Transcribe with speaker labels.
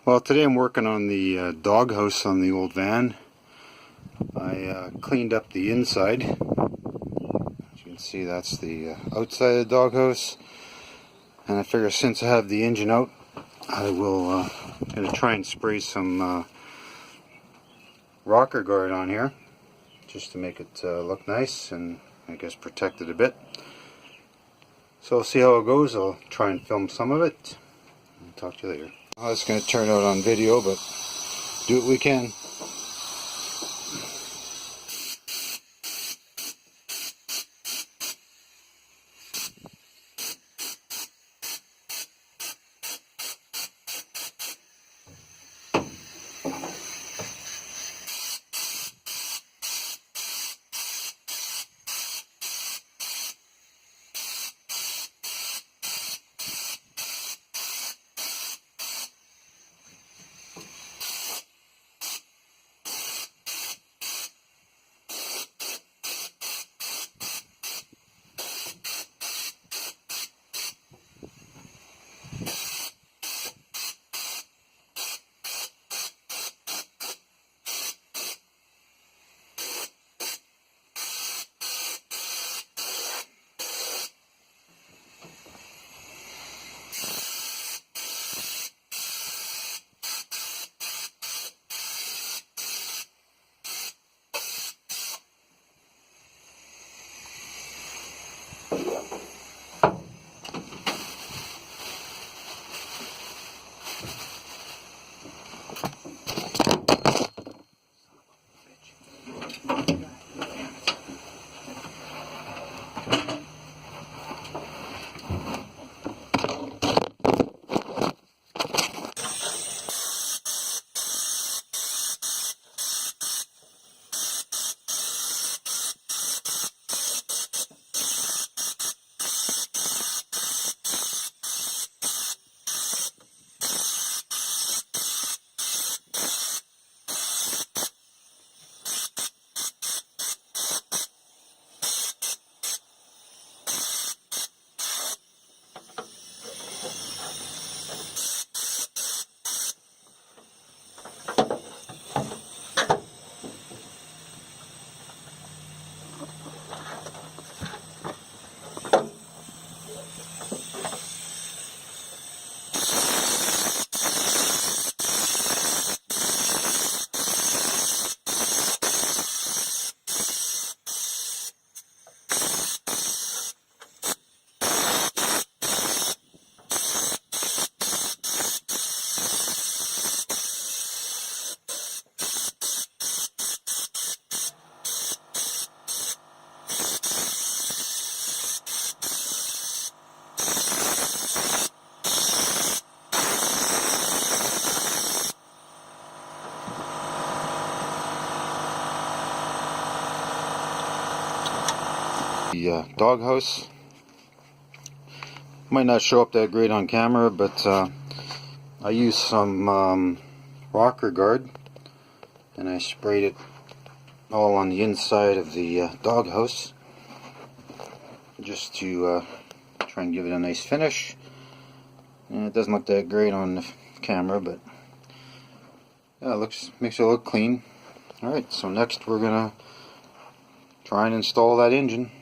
Speaker 1: Well, today I'm working on the doghouse on the old van. I cleaned up the inside. As you can see, that's the outside of the doghouse. And I figure since I have the engine out, I will gonna try and spray some rocker guard on here, just to make it look nice and I guess protect it a bit. So we'll see how it goes. I'll try and film some of it. I'll talk to you later. Well, it's going to turn out on video, but do what we can. The doghouse might not show up that great on camera, but I used some rocker guard and I sprayed it all on the inside of the doghouse just to try and give it a nice finish. And it doesn't look that great on the camera, but yeah, makes it look clean. Alright, so next we're gonna try and install that engine.